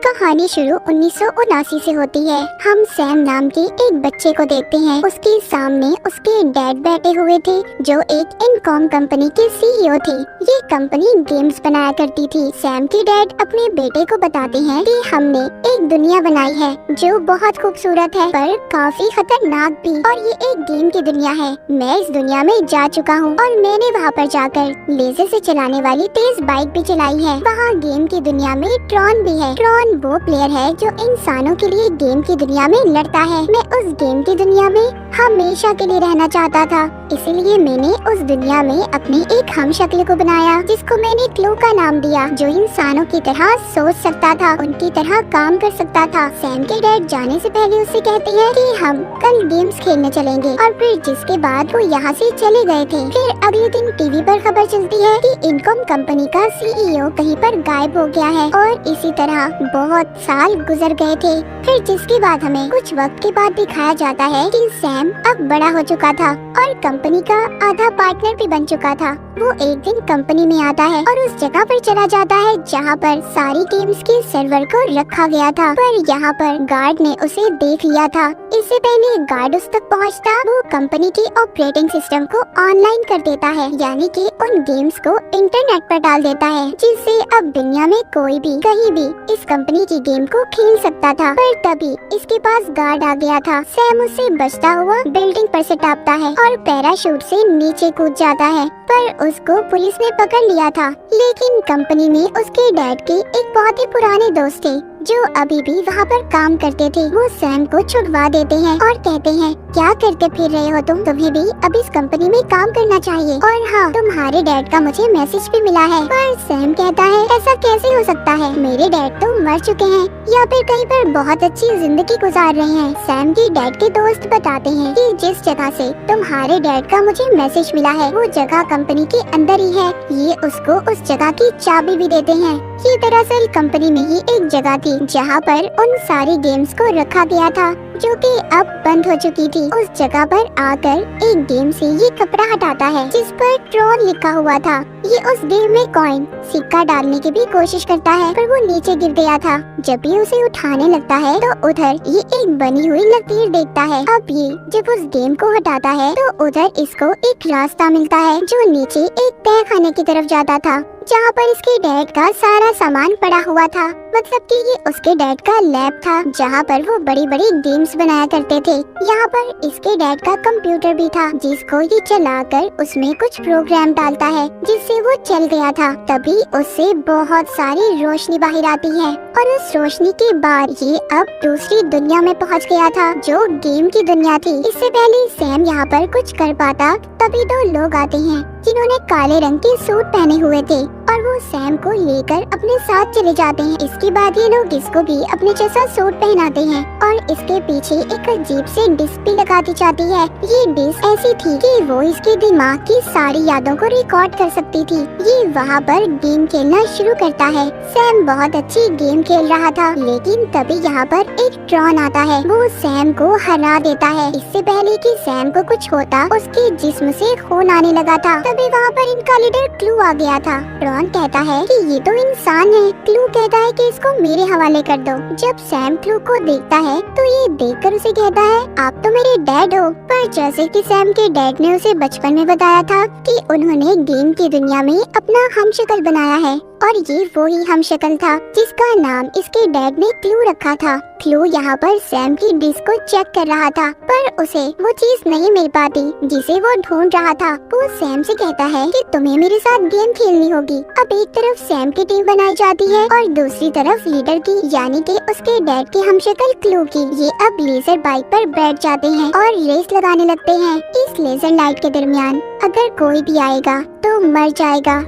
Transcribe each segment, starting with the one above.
कहानी शुरू 1979 से होती है। हम सैम नाम के एक बच्चे को देखते हैं। उसके सामने उसके डैड बैठे हुए थे जो एक इनकॉम कंपनी के सीईओ थे। ये कंपनी गेम्स बनाया करती थी। सैम के डैड अपने बेटे को बताते हैं कि हमने एक दुनिया बनाई है जो बहुत खूबसूरत है पर काफी खतरनाक भी, और ये एक गेम की दुनिया है। मैं इस दुनिया में जा चुका हूँ और मैंने वहाँ पर जाकर लेजर से चलाने वाली तेज बाइक भी चलाई है। वहाँ गेम की दुनिया में ट्रॉन भी है। ट्रॉन वो प्लेयर है जो इंसानों के लिए गेम की दुनिया में लड़ता है। मैं उस गेम की दुनिया में हमेशा के लिए रहना चाहता था, इसलिए मैंने उस दुनिया में अपने एक हमशक्ल को बनाया जिसको मैंने क्लू का नाम दिया, जो इंसानों की तरह सोच सकता था, उनकी तरह काम कर सकता था। सैम के डैड जाने से पहले उससे कहते हैं कि हम कल गेम्स खेलने चलेंगे, और फिर जिसके बाद वो यहाँ से चले गए थे। फिर अगले दिन टीवी पर खबर चलती है कि इनकॉम कंपनी का सीईओ कहीं पर गायब हो गया है, और इसी तरह बहुत साल गुजर गए थे। फिर जिसके बाद हमें कुछ वक्त के बाद दिखाया जाता है कि सैम अब बड़ा हो चुका था और कंपनी का आधा पार्टनर भी बन चुका था। वो एक दिन कंपनी में आता है और उस जगह पर चला जाता है जहाँ पर सारी गेम्स के सर्वर को रखा गया था, पर यहाँ पर गार्ड ने उसे देख लिया था। इससे पहले गार्ड उस तक पहुँचता, वो कंपनी के ऑपरेटिंग सिस्टम को ऑनलाइन कर देता है, यानी कि उन गेम्स को इंटरनेट पर डाल देता है, जिससे अब दुनिया में कोई भी कहीं भी इस कंपनी की गेम को खेल सकता था। पर तभी इसके पास गार्ड आ गया था। सैम उससे बचता हुआ बिल्डिंग पर से टापता है और पैराशूट से नीचे कूद जाता है, पर उसको पुलिस ने पकड़ लिया था। लेकिन कंपनी में उसके डैड के एक बहुत ही पुराने दोस्त थे जो अभी भी वहाँ पर काम करते थे। वो सैम को छुड़वा देते हैं और कहते हैं, क्या करते फिर रहे हो तुम? तुम्हें भी अब इस कंपनी में काम करना चाहिए, और हाँ, तुम्हारे डैड का मुझे मैसेज भी मिला है। पर सैम कहता है, ऐसा कैसे हो सकता है? मेरे डैड तो मर चुके हैं या फिर कहीं पर बहुत अच्छी जिंदगी गुजार रहे हैं। सैम के डैड के दोस्त बताते हैं कि जिस जगह से तुम्हारे डैड का मुझे मैसेज मिला है वो जगह कंपनी के अंदर ही है। ये उसको उस जगह की चाबी भी देते हैं। ये दरअसल कंपनी में ही एक जगह थी जहाँ पर उन सारी गेम्स को रखा गया था जो कि अब बंद हो चुकी थी। उस जगह पर आकर एक गेम से ये कपड़ा हटाता है जिस पर ट्रॉन लिखा हुआ था। ये उस गेम में कॉइन सिक्का डालने की भी कोशिश करता है, पर वो नीचे गिर गया था। जब भी उसे उठाने लगता है तो उधर ये एक बनी हुई लकीर देखता है। अब ये जब उस गेम को हटाता है तो उधर इसको एक रास्ता मिलता है जो नीचे एक तहखाने की तरफ जाता था, जहाँ पर इसके डैड का सारा सामान पड़ा हुआ था। मतलब कि ये उसके डैड का लैब था जहाँ पर वो बड़ी बड़ी गेम्स बनाया करते थे। यहाँ पर इसके डैड का कंप्यूटर भी था जिसको ये चलाकर उसमें कुछ प्रोग्राम डालता है जिससे वो चल गया था। तभी उससे बहुत सारी रोशनी बाहर आती है और उस रोशनी के बाद ये अब दूसरी दुनिया में पहुँच गया था जो गेम की दुनिया थी। इससे पहले सैम यहाँ पर कुछ कर पाता तभी दो लोग आते हैं जिन्होंने काले रंग के सूट पहने हुए थे और वो सैम को लेकर अपने साथ चले जाते हैं। इसके बाद ये लोग इसको भी अपने जैसा सूट पहनाते हैं और इसके पीछे एक अजीब से डिस्क भी लगा दी जाती है। ये डिस्क ऐसी थी कि वो इसके दिमाग की सारी यादों को रिकॉर्ड कर सकती थी। ये वहाँ पर गेम खेलना शुरू करता है। सैम बहुत अच्छी गेम खेल रहा था, लेकिन तभी यहाँ पर एक ट्रॉन आता है। वो सैम को हरा देता है। इससे पहले कि सैम को कुछ होता, उसके जिस्म से खून आने लगा था। तभी वहाँ पर इनका लीडर क्लू आ गया था। ट्रॉन कहता है कि ये तो इंसान है। क्लू कहता है कि इसको मेरे हवाले कर दो। जब सैम क्लू को देखता है तो ये देखकर उसे कहता है, आप तो मेरे डैड हो। पर जैसे कि सैम के डैड ने उसे बचपन में बताया था कि उन्होंने गेम की दुनिया में अपना हमशक्ल बनाया है, और ये वो ही हमशक्ल था जिसका नाम इसके डैड ने क्लू रखा था। क्लू यहाँ पर सैम की डिस्क को चेक कर रहा था, पर उसे वो चीज नहीं मिल पाती जिसे वो ढूंढ रहा था। वो सैम से कहता है कि तुम्हें मेरे साथ गेम खेलनी होगी। अब एक तरफ सैम की टीम बनाई जाती है और दूसरी तरफ लीडर की, यानी कि उसके डैड की हमशक्ल क्लू की। ये अब लेजर बाइक पर बैठ जाते हैं और रेस लगाने लगते हैं। इस लेजर लाइट के दरमियान अगर कोई भी आएगा तो मर जाएगा।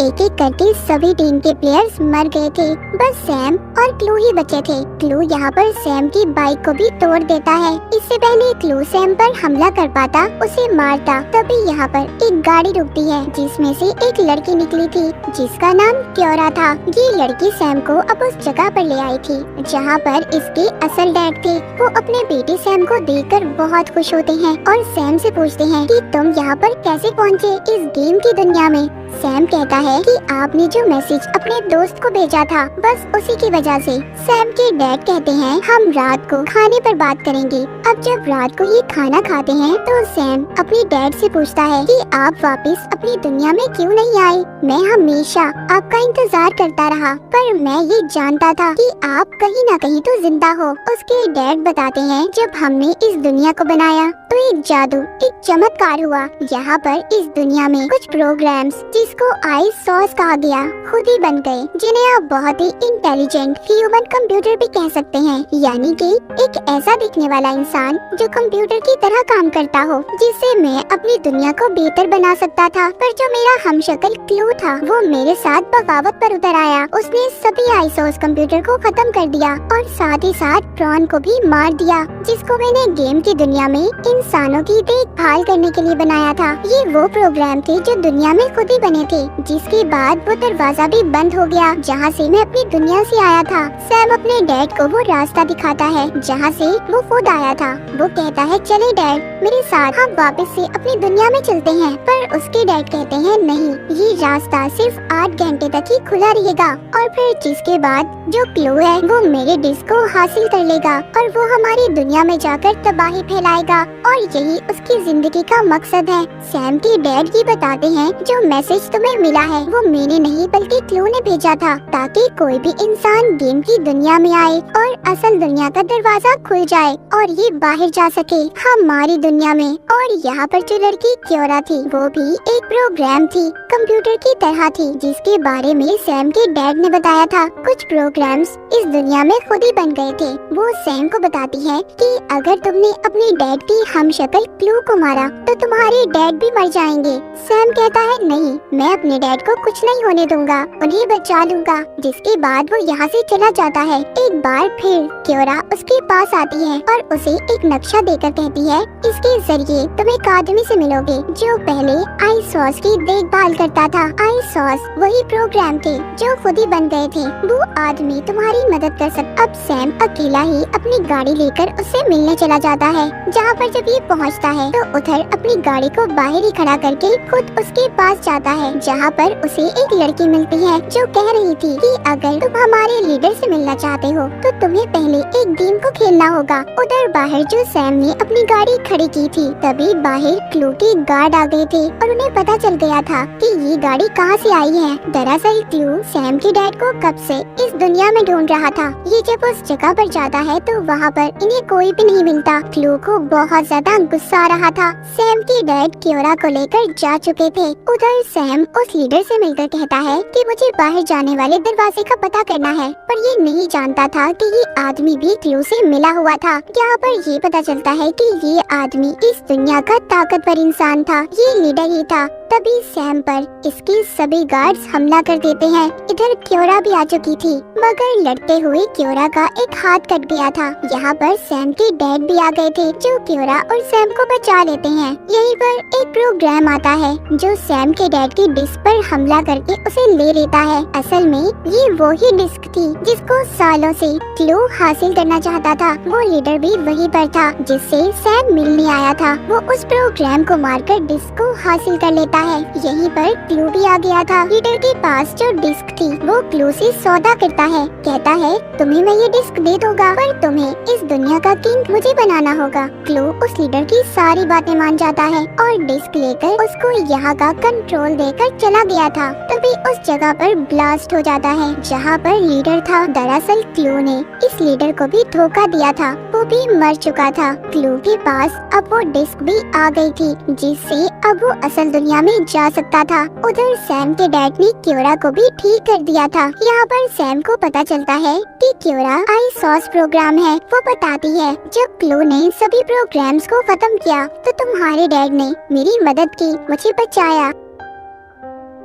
एक एक करके सभी टीम के प्लेयर्स मर गए थे, बस सैम और क्लू ही बचे थे। क्लू यहाँ पर सैम की बाइक को भी तोड़ देता है। इससे पहले क्लू सैम पर हमला कर पाता, उसे मारता। तभी यहाँ पर एक गाड़ी रुकती है जिसमें से एक लड़की निकली थी जिसका नाम क्योरा था। ये लड़की सैम को अब उस जगह पर ले आई थी जहाँ पर इसके असल डैड थे। वो अपने बेटे सैम को देखकर बहुत खुश होते हैं और सैम से पूछते हैं कि तुम यहाँ पर कैसे पहुँचे इस गेम की दुनिया में। सैम कहता है कि आपने जो मैसेज अपने दोस्त को भेजा था बस उसी की वजह से। सैम के डैड कहते हैं हम रात को खाने पर बात करेंगे। अब जब रात को ये खाना खाते हैं तो सैम अपने डैड से पूछता है कि आप वापस अपनी दुनिया में क्यों नहीं आए? मैं हमेशा आपका इंतजार करता रहा पर मैं ये जानता था कि आप कहीं न कहीं तो जिंदा हो। उसके डैड बताते हैं जब हमने इस दुनिया को बनाया तो एक जादू, एक चमत्कार हुआ। यहाँ पर इस दुनिया में कुछ प्रोग्राम्स जिसको आई सॉस कहा गया खुद ही बन गए, जिन्हें आप बहुत ही इंटेलिजेंट ह्यूमन कंप्यूटर भी कह सकते हैं। यानी कि एक ऐसा दिखने वाला इंसान जो कंप्यूटर की तरह काम करता हो, जिससे मैं अपनी दुनिया को बेहतर बना सकता था। पर जो मेरा हमशक्ल क्लू था वो मेरे साथ बगावत पर उतर आया। उसने सभी आई सॉस कंप्यूटर को खत्म कर दिया और साथ ही साथ ट्रॉन को भी मार दिया, जिसको मैंने गेम की दुनिया में इंसानों की देखभाल करने के लिए बनाया था। ये वो प्रोग्राम थे जो दुनिया में खुद ही बने थे, जिसके बाद वो दरवाजा भी बंद हो गया जहाँ से मैं अपनी दुनिया से आया था। सैम अपने डैड को वो रास्ता दिखाता है जहाँ से वो खुद आया था। वो कहता है चले डैड मेरे साथ, हम वापस से अपनी दुनिया में चलते हैं। पर उसके डैड कहते हैं नहीं, ये रास्ता सिर्फ 8 घंटे तक ही खुला रहेगा और फिर जिसके बाद जो क्लू है वो मेरे डिस्क को हासिल कर लेगा और वो हमारी दुनिया में जाकर तबाही फैलाएगा और यही उसकी जिंदगी का मकसद है। सैम के डैड ये बताते हैं जो मैसेज तुम्हें मिला है वो मैंने नहीं बल्कि क्लू ने भेजा था, ताकि कोई भी इंसान गेम की दुनिया में आए और असल दुनिया का दरवाजा खुल जाए और ये बाहर जा सके हमारी दुनिया में। और यहाँ पर जो लड़की क्योरा थी वो भी एक प्रोग्राम थी, कंप्यूटर की तरह थी, जिसके बारे में सैम के डैड ने बताया था। कुछ प्रोग्राम्स इस दुनिया में खुद ही बन गए थे। वो सैम को बताती है कि अगर तुमने अपने डैड की हमशक्ल क्लू को मारा तो तुम्हारे डैड भी मर जाएंगे। सैम कहता है नहीं, मैं अपने डैड को कुछ नहीं होने दूंगा, उन्हें बचा लूंगा। जिसके बाद वो यहाँ से चला जाता है। एक बार फिर क्योरा उसके पास आती है और उसे एक नक्शा देकर कहती है इसके जरिए तुम एक आदमी से मिलोगे जो पहले आई सॉस की देखभाल करता था। आई सॉस वही प्रोग्राम थे जो खुद ही बन गए थे। वो आदमी तुम्हारी मदद कर सकता। अब सैम अकेला ही अपनी गाड़ी लेकर उससे मिलने चला जाता है। जहाँ पर जब ये पहुँचता है तो उधर अपनी गाड़ी को बाहर ही खड़ा करके खुद उसके पास जाता है, जहाँ पर उसे एक लड़की मिलती है जो कह रही थी कि अगर तुम हमारे लीडर से मिलना चाहते हो तो तुम्हें पहले एक गेम को खेलना होगा। उधर बाहर जो सैम ने अपनी गाड़ी खड़ी की थी तभी बाहर क्लू के गार्ड आ गए थे और उन्हें पता चल गया था कि ये गाड़ी कहाँ से आई है। दरअसल क्लू सैम के डैड को कब से इस दुनिया में ढूंढ रहा था। ये जब उस जगह पर जाता है तो वहाँ पर इन्हें कोई भी नहीं मिलता। क्लू को बहुत ज्यादा गुस्सा आ रहा था। सैम के डैड क्योरा को लेकर जा चुके थे। उधर सैम उस लीडर से मिलकर कहता है कि मुझे बाहर जाने वाले दरवाजे का पता करना है, पर ये नहीं जानता था कि ये आदमी भी क्लू से मिला हुआ था। यहाँ पर ये पता चलता है कि ये आदमी इस दुनिया का ताकतवर इंसान था, ये लीडर ही था। तभी सैम पर इसके सभी गार्ड्स हमला कर देते हैं। इधर क्योरा भी आ चुकी थी, मगर लड़ते हुए क्योरा का एक हाथ कट गया था। यहाँ पर सैम के डैड भी आ गए थे जो क्योरा और सैम को बचा लेते हैं। यहीं पर एक प्रोग्राम आता है जो सैम के डैड की डिस्क पर हमला करके उसे ले लेता है। असल में ये वो ही डिस्क थी जिसको सालों से क्लू हासिल करना चाहता था। वो लीडर भी वहीं पर था जिससे सैम मिलने आया था। वो उस प्रोग्राम को मारकर डिस्क को हासिल कर लेता है। यहीं पर क्लू भी आ गया था। लीडर के पास जो डिस्क थी वो क्लू से सौदा करता है, कहता है तुम्हें मैं ये डिस्क दे दूंगा पर तुम्हें इस दुनिया का किंग मुझे बनाना होगा। क्लू उस लीडर की सारी बातें मान जाता है और डिस्क लेकर उसको यहाँ का कंट्रोल देकर चला गया था। तभी उस जगह पर ब्लास्ट हो जाता है जहाँ पर लीडर था। दरअसल क्लू ने इस लीडर को भी धोखा दिया था, वो भी मर चुका था। क्लू के पास अब वो डिस्क भी आ गई थी जिससे अब वो असल दुनिया में जा सकता था। उधर सैम के डैड ने क्योरा को भी ठीक कर दिया था। यहाँ पर सैम को पता चलता है कि क्योरा आई सॉस प्रोग्राम है। वो बताती है जब क्लू ने सभी प्रोग्राम्स को खत्म किया तो तुम्हारे डैड ने मेरी मदद की, मुझे बचाया।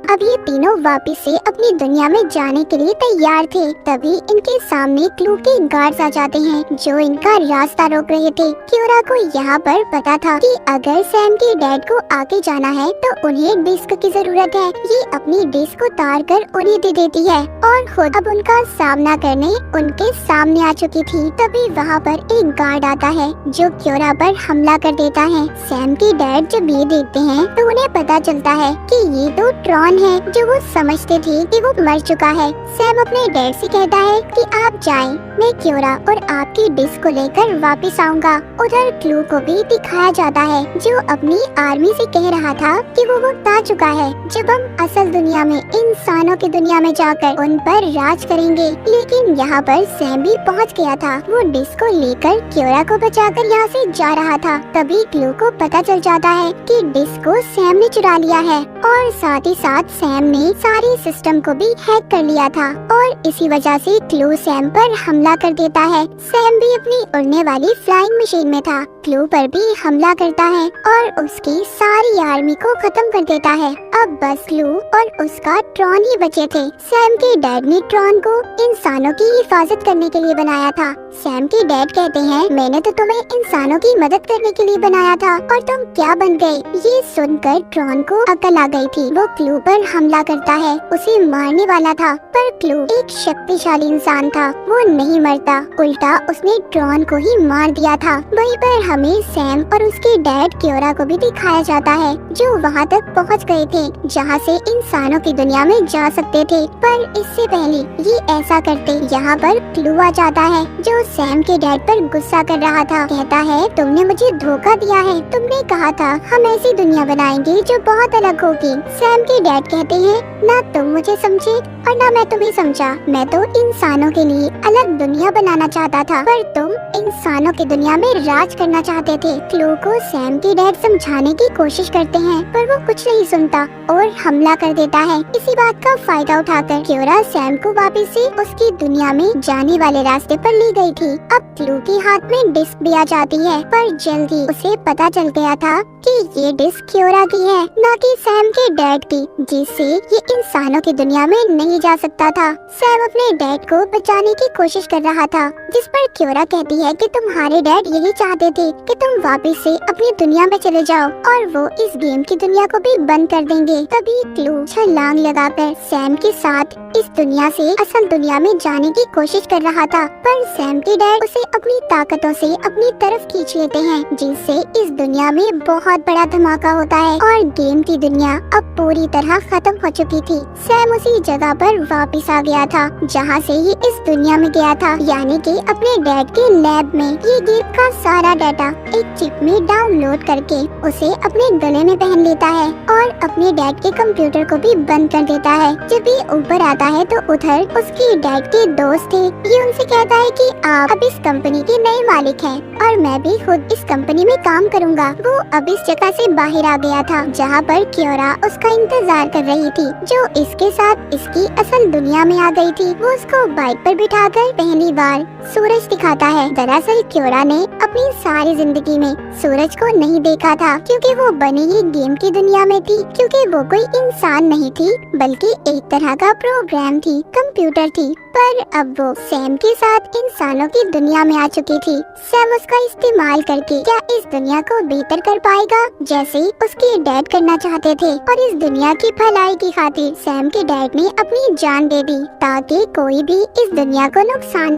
अब ये तीनों वापस से अपनी दुनिया में जाने के लिए तैयार थे। तभी इनके सामने क्लू के गार्ड्स आ जाते हैं जो इनका रास्ता रोक रहे थे। क्योरा को यहाँ पर पता था कि अगर सैम के डैड को आगे जाना है तो उन्हें डिस्क की जरूरत है। ये अपनी डिस्क उतार कर उन्हें दे देती है और खुद अब उनका सामना करने उनके सामने आ चुकी थी। तभी वहाँ पर एक गार्ड आता है जो क्योरा पर हमला कर देता है। सैम के डैड जब ये देखते हैं तो उन्हें पता चलता है कि ये तो ट्रॉन इंसान है जो वो समझते थे कि वो मर चुका है। सैम अपने डैड से कहता है कि आप जाएं, मैं क्योरा और आपकी डिश को लेकर वापस आऊंगा। उधर क्लू को भी दिखाया जाता है जो अपनी आर्मी से कह रहा था कि वो वक्त आ चुका है जब हम असल दुनिया में, इंसानों की दुनिया में जाकर उन पर राज करेंगे। लेकिन यहाँ पर सैम भी पहुँच गया था। वो डिश को लेकर क्योरा को बचाकर यहाँ से जा रहा था। तभी क्लू को पता चल जाता है कि डिश को सैम ने चुरा लिया है और साथ ही साथ सैम ने सारे सिस्टम को भी हैक कर लिया था और इसी वजह से क्लू सैम पर हमला कर देता है। सैम भी अपनी उड़ने वाली फ्लाइंग मशीन में था। क्लू पर भी हमला करता है और उसकी सारी आर्मी को खत्म कर देता है। अब बस क्लू और उसका ट्रॉन ही बचे थे। सैम के डैड ने ट्रॉन को इंसानों की हिफाजत करने के लिए बनाया था। सैम के डैड कहते हैं, मैंने तो तुम्हें इंसानों की मदद करने के लिए बनाया था और तुम क्या बन गए। ये सुनकर ट्रॉन को अकल आ गई थी। वो क्लू पर हमला करता है, उसे मारने वाला था, पर क्लू एक शक्तिशाली इंसान था, वो नहीं मरता, उल्टा उसने ट्रॉन को ही मार दिया था। वहीं पर हमें सैम और उसके डैड क्योरा को भी दिखाया जाता है जो वहाँ तक पहुँच गए थे जहाँ से इंसानों की दुनिया में जा सकते थे। पर इससे पहले ये ऐसा करते यहाँ पर क्लू आ जाता है जो सैम के डैड पर गुस्सा कर रहा था। कहता है, तुमने मुझे धोखा दिया है, तुमने कहा था हम ऐसी दुनिया बनाएंगे जो बहुत अलग होगी। सैम के डैड कहते हैं, ना तुम मुझे समझे और ना मैं तुम्हें समझा, मैं तो इंसानों के लिए अलग दुनिया बनाना चाहता था पर तुम इंसानों की दुनिया में राज करना चाहते थे। क्लू को सैम के डैड समझाने की कोशिश करते हैं पर वो कुछ नहीं सुनता और हमला कर देता है। इसी बात का फायदा उठाकर क्योरा सैम को वापस से उसकी दुनिया में जाने वाले रास्ते पर ले गई थी। अब क्लू के हाथ में डिस्क भी आ जाती है पर जल्दी उसे पता चल गया था कि ये डिस्क क्योरा की है, न कि सैम के डैड की, जिससे ये इंसानों की दुनिया में नहीं जा सकता था। सैम अपने डैड को बचाने की कोशिश कर रहा था जिस पर क्योरा कहती है कि तुम्हारे डैड यही चाहते थे कि तुम वापस से अपनी दुनिया में चले जाओ और वो इस गेम की दुनिया को भी बंद कर देंगे। तभी क्लू छलांग लगाकर सैम के साथ इस दुनिया से असल दुनिया में जाने की कोशिश कर रहा था पर सैम के डैड उसे अपनी ताकतों से अपनी तरफ खींच लेते हैं जिससे इस दुनिया में बहुत बड़ा धमाका होता है और गेम की दुनिया अब पूरी तरह खत्म हो चुकी थी। सैम उसी जगह पर वापस आ गया था जहाँ से ये इस दुनिया में गया था, यानी कि अपने डैड के लैब में। ये गेम का सारा डाटा एक चिप में डाउनलोड करके उसे अपने गले में पहन लेता है और अपने डैड के कंप्यूटर को भी बंद कर देता है। जब ये ऊपर आता है तो उधर उसके डैड के दोस्त थे। ये उनसे कहता है कि आप अब इस कंपनी के नए मालिक हैं और मैं भी खुद इस कंपनी में काम करूंगा। वो अब इस जगह से बाहर आ गया था जहाँ पर क्योरा उसका इंतजार कर रही थी जो इसके साथ इसकी असल दुनिया में आ गई थी। वो उसको बाइक पर बिठाकर पहली बार सूरज दिखाता है। दरअसल क्योरा ने अपनी सारी जिंदगी में सूरज को नहीं देखा था क्योंकि वो बनी ही गेम की दुनिया में थी, क्योंकि वो कोई इंसान नहीं थी बल्कि एक तरह का प्रोग्राम थी, कंप्यूटर थी। पर अब वो सैम के साथ इंसानों की दुनिया में आ चुकी थी। सैम उसका इस्तेमाल करके क्या इस दुनिया को बेहतर कर पाएगा जैसे उसके डैड करना चाहते थे और इस दुनिया की भलाई की खातिर सैम के डैड ने अपनी जान दे दी ताकि कोई भी इस दुनिया को नुकसान